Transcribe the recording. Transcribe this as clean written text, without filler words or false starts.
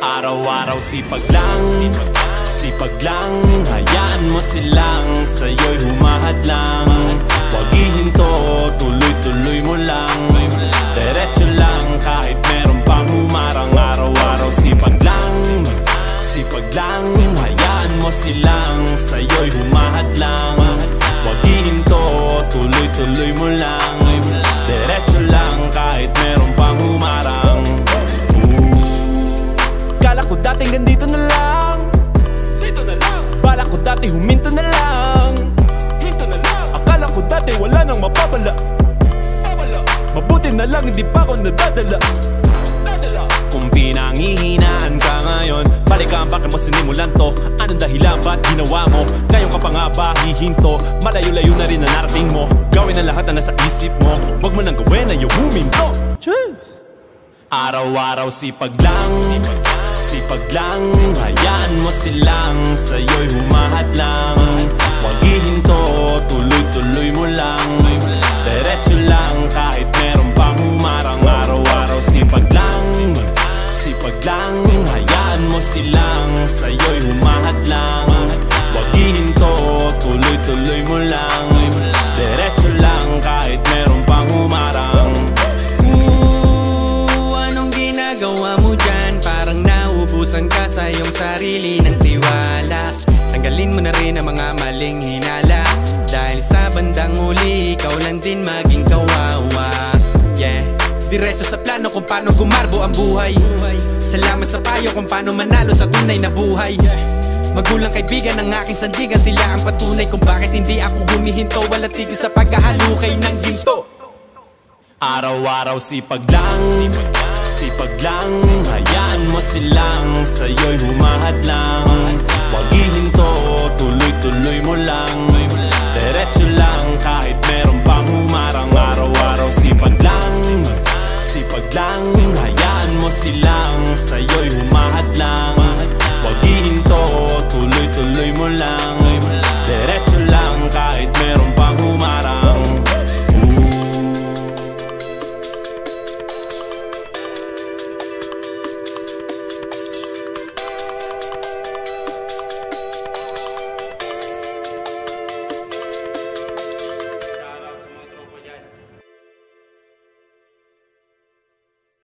Araw-araw sipag lang, hayaan mo silang sa'yo'y humahadlang. Huwag ihinto, tuloy-tuloy mo lang, diretso lang kahit meron pang humarang. Araw-araw sipag lang, hayaan mo silang sa'yo'y humahadlang. Huwag ihinto, tuloy-tuloy mo lang, diretso lang kahit meron pang humarang. Kala ko dati ganito na lang, bala ko dati huminto na lang, akala ko dati wala nang mapapala. Mabuti na lang hindi pa ako nadadala. Kung pinanghihinaan ka ngayon, balikan bakit mo sinimulan to? Anong dahilan ba't ginawa mo? Ngayon ka pa nga ba hihinto? Malayo-layo na rin na narating mo. Gawin ang lahat na nasa isip mo, wag mo nang gawin na yung huminto. Cheers! Araw-araw sipag lang, hayaan mo silang sa'yo'y humahadlang. Huwag ihinto, tuloy-tuloy mo lang, diretso lang kahit meron pang humarang. Araw-araw sipag lang, hayaan mo silang sa'yo'y humahadlang. Huwag ihinto, tuloy-tuloy mo lang, diretso lang kahit meron pang humarang. Anong ginagawa mo dyan? Parang naubusan ka sa iyong sarili ng tiwala. Tanggalin mo na rin ang mga maling hinala, dahil sa bandang huli ikaw lang din maging kawawa. Yeah, diretso sa plano kung paano gumarbo ang buhay. Salamat sa payo kung paano manalo sa tunay na buhay. Magulang kaibigan ng aking sandigan, sila ang patunay kung bakit hindi ako humihinto. Walang tigil sa paghahalukay ng ginto. Araw-araw sipag lang, hayaan mo silang sa'yo'y humahadlang.